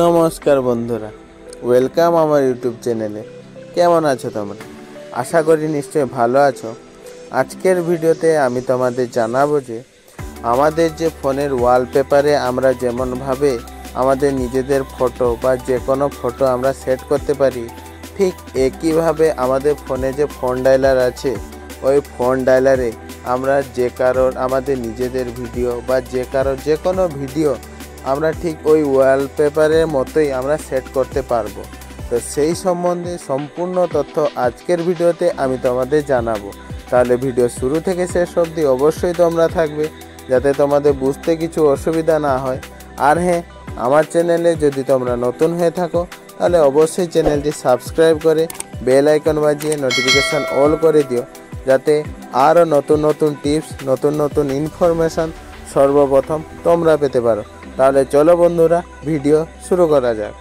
নমস্কার বন্ধুরা, ওয়েলকাম আমার ইউটিউব চ্যানেলে। কেমন আছো তোমরা? আশা করি নিশ্চয়ই ভালো আছো। আজকের ভিডিওতে আমি তোমাদের জানাবো যে আমাদের যে ফোনের ওয়ালপেপারে আমরা যেমনভাবে আমাদের নিজেদের ফটো বা যে কোনো ফটো আমরা সেট করতে পারি, ঠিক একইভাবে আমাদের ফোনে যে ফোন ডায়ালার আছে, ওই ফোন ডায়ালারে আমরা যে কারোর আমাদের নিজেদের ভিডিও বা যে কোনো ভিডিও আমরা ঠিক ওই ওয়ালপেপারের মতোই আমরা সেট করতে পারবো। তো সেই সম্বন্ধে সম্পূর্ণ তথ্য আজকের ভিডিওতে আমি তোমাদের জানাবো। তাহলে ভিডিও শুরু থেকে শেষ অবধি অবশ্যই তোমরা থাকবে, যাতে তোমাদের বুঝতে কিছু অসুবিধা না হয়। আর হ্যাঁ, আমার চ্যানেলে যদি তোমরা নতুন হয়ে থাকো তাহলে অবশ্যই চ্যানেলটি সাবস্ক্রাইব করে বেল আইকন বাজিয়ে নোটিফিকেশান অল করে দিও, যাতে আরও নতুন নতুন টিপস, নতুন নতুন ইনফরমেশান সর্বপ্রথম তোমরা পেতে পারো। তাহলে চলো বন্ধুরা, ভিডিও শুরু করা যাক।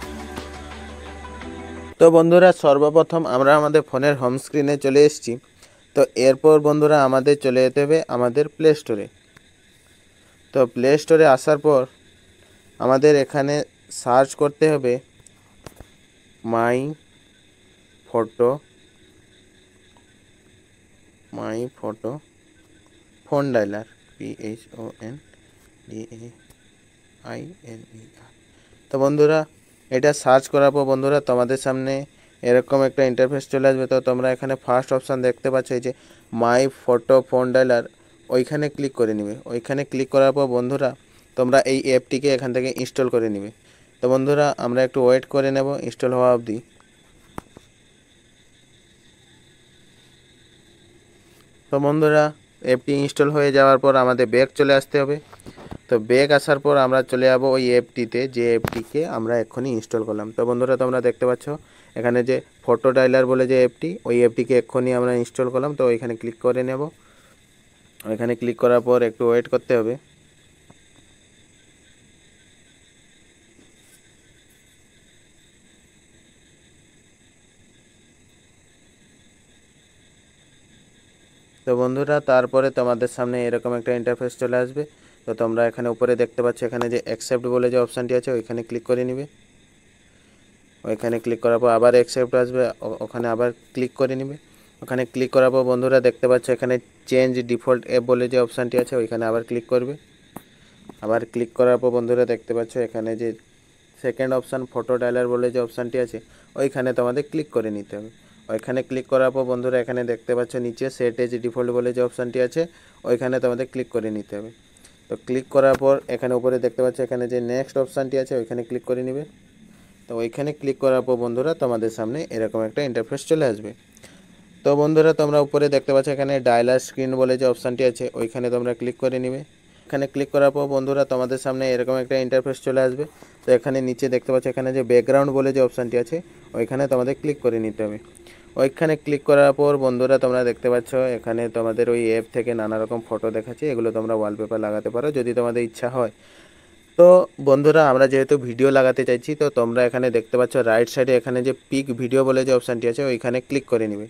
তো বন্ধুরা, সর্বপ্রথম আমরা আমাদের ফোনের হোম স্ক্রিনে চলে এসেছি। তো এরপর বন্ধুরা আমাদের চলে যেতে হবে আমাদের প্লে স্টোরে। তো প্লে স্টোরে আসার পর আমাদের এখানে সার্চ করতে হবে মাই ফটো ফোন ডায়ালার, PHONDAILER। তো বন্ধুরা, এটা সার্চ করার পর বন্ধুরা তোমাদের সামনে এরকম একটা ইন্টারফেস চলে আসবে। তো তোমরা এখানে ফার্স্ট অপশান দেখতে পাচ্ছ, এই যে মাই ফটো ফোন ডায়ালার, ওইখানে ক্লিক করে নিবে। ওইখানে ক্লিক করার পর বন্ধুরা তোমরা এই অ্যাপটিকে এখান থেকে ইনস্টল করে নিবে। তো বন্ধুরা আমরা একটু ওয়েট করে নেব ইনস্টল হওয়া অবধি। তো বন্ধুরা, অ্যাপটি ইনস্টল হয়ে যাওয়ার পর আমাদের ব্যাক চলে আসতে হবে। তো ব্যাক আসার পর আমরা চলে যাব ওই অ্যাপটিতে, যে অ্যাপটিকে আমরা এক্ষুনি ইনস্টল করলাম। তো বন্ধুরা তোমরা দেখতে পাচ্ছ এখানে যে ফটো ডায়ালার বলে যে অ্যাপটি, ওই অ্যাপটিকে এক্ষুনি আমরা ইনস্টল করলাম। তো ওইখানে ক্লিক করে নেব। ওইখানে ক্লিক করার পর একটু ওয়েট করতে হবে। তো বন্ধুরা তারপরে তোমাদের সামনে এরকম একটা ইন্টারফেস চলে আসবে। তো তোমরা এখানে উপরে দেখতে পাচ্ছ এখানে যে অ্যাকসেপ্ট বলে যে অপশানটি আছে, ওইখানে ক্লিক করে নিবে। ওইখানে ক্লিক করার পর আবার অ্যাকসেপ্ট আসবে, ওখানে আবার ক্লিক করে নিবে। ওখানে ক্লিক করার পর বন্ধুরা দেখতে পাচ্ছ এখানে চেঞ্জ ডিফল্ট অ্যাপ বলে যে অপশানটি আছে, ওইখানে আবার ক্লিক করবে। আবার ক্লিক করার পর বন্ধুরা দেখতে পাচ্ছ এখানে যে সেকেন্ড অপশান ফটো ডায়ালার বলে যে অপশানটি আছে, ওইখানে তোমাদের ক্লিক করে নিতে হবে। ওইখানে ক্লিক করার পর বন্ধুরা এখানে দেখতে পাচ্ছ নিচে সেট এজ ডিফল্ট বলে যে অপশানটি আছে, ওইখানে তোমাদের ক্লিক করে নিতে হবে। তো ক্লিক করার পর এখানে উপরে দেখতে পাচ্ছ এখানে যে নেক্সট অপশানটি আছে, ওইখানে ক্লিক করে নিবে। তো ওইখানে ক্লিক করার পর বন্ধুরা তোমাদের সামনে এরকম একটা ইন্টারফেস চলে আসবে। তো বন্ধুরা তোমরা উপরে দেখতে পাচ্ছ এখানে ডায়ালার স্ক্রিন বলে যে অপশানটি আছে, ওইখানে তোমরা ক্লিক করে নিবে। এখানে ক্লিক করার পর বন্ধুরা তোমাদের সামনে এরকম একটা ইন্টারফেস চলে আসবে। তো এখানে নিচে দেখতে পাচ্ছ এখানে যে ব্যাকগ্রাউন্ড বলে যে অপশানটি আছে, ওইখানে তোমাদের ক্লিক করে নিতে হবে। ওইখানে ক্লিক করার পর বন্ধুরা তোমরা দেখতে পাচ্ছ এখানে তোমাদের ওই অ্যাপ থেকে নানা রকম ফটো দেখাচ্ছে, এগুলো তোমরা ওয়ালপেপার লাগাতে পারো যদি তোমাদের ইচ্ছা হয়। তো বন্ধুরা আমরা যেহেতু ভিডিও লাগাতে চাইছি, তো তোমরা এখানে দেখতে পাচ্ছ রাইট সাইডে এখানে যে পিক ভিডিও বলে যে অপশানটি আছে, ওইখানে ক্লিক করে নিবে।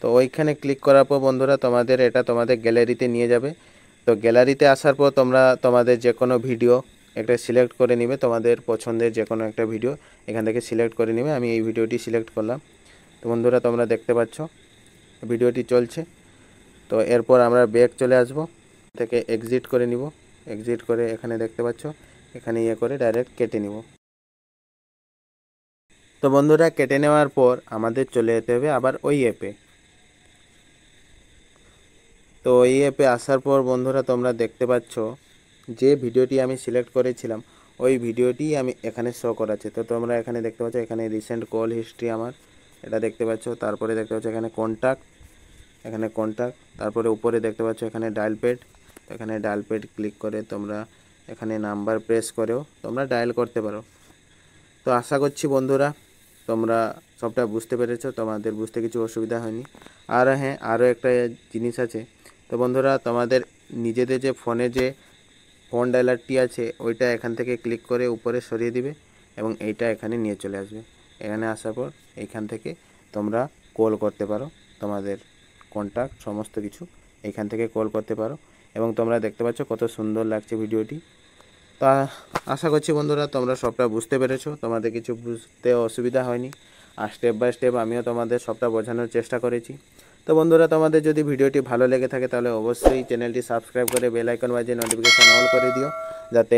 তো ওইখানে ক্লিক করার পর বন্ধুরা তোমাদের এটা তোমাদের গ্যালারিতে নিয়ে যাবে। তো গ্যালারিতে আসার পর তোমরা তোমাদের যে কোনো ভিডিও একটা সিলেক্ট করে নিবে, তোমাদের পছন্দের যে কোনো একটা ভিডিও এখান থেকে সিলেক্ট করে নিবে। আমি এই ভিডিওটি সিলেক্ট করলাম। তো বন্ধুরা তোমরা দেখতে পাচ্ছ ভিডিওটি চলছে। তো এরপর আমরা ব্যাক চলে আসব, থেকে এক্সিট করে নিব। এক্সিট করে এখানে দেখতে পাচ্ছ এখানে করে ডাইরেক্ট কেটে নিব। তো বন্ধুরা কেটে নেওয়ার পর আমাদের চলে যেতে হবে আবার ওই অ্যাপে। তো এই অ্যাপে আসার পর বন্ধুরা তোমরা দেখতে পাচ্ছ যে ভিডিওটি আমি সিলেক্ট করেছিলাম, ওই ভিডিওটি আমি এখানে শো করাচ্ছে। তো তোমরা এখানে দেখতে পাচ্ছ এখানে রিসেন্ট কল হিস্ট্রি আমার এটা দেখতে পাচ্ছ। তারপরে দেখতে পাচ্ছ এখানে কন্ট্যাক্ট, তারপরে উপরে দেখতে পাচ্ছ এখানে ডায়াল প্যাড। এখানে ডায়াল প্যাড ক্লিক করে তোমরা এখানে নাম্বার প্রেস করেও তোমরা ডায়াল করতে পারো। তো আশা করছি বন্ধুরা তোমরা সবটা বুঝতে পেরেছো, তোমাদের বুঝতে কিছু অসুবিধা হয়নি। আর হ্যাঁ, আরও একটা জিনিস আছে। তো বন্ধুরা তোমাদের নিজেদের যে ফোনে যে ফোন ডায়ালারটি আছে, ওইটা এখান থেকে ক্লিক করে উপরে সরিয়ে দিবে এবং এইটা এখানে নিয়ে চলে আসবে। এখানে আসার পর এইখান থেকে তোমরা কল করতে পারো, তোমাদের কন্ট্যাক্ট সমস্ত কিছু এইখান থেকে কল করতে পারো। এবং তোমরা দেখতে পাচ্ছ কত সুন্দর লাগছে ভিডিওটি। তো তা আশা করছি বন্ধুরা তোমরা সবটা বুঝতে পেরেছো, তোমাদের কিছু বুঝতে অসুবিধা হয়নি। আর স্টেপ বাই স্টেপ আমিও তোমাদের সবটা বোঝানোর চেষ্টা করেছি। তো বন্ধুরা তোমাদের যদি ভিডিওটি ভালো লেগে থাকে তাহলে অবশ্যই চ্যানেলটি সাবস্ক্রাইব করে বেল আইকন বাজিয়ে নোটিফিকেশান অল করে দিও, যাতে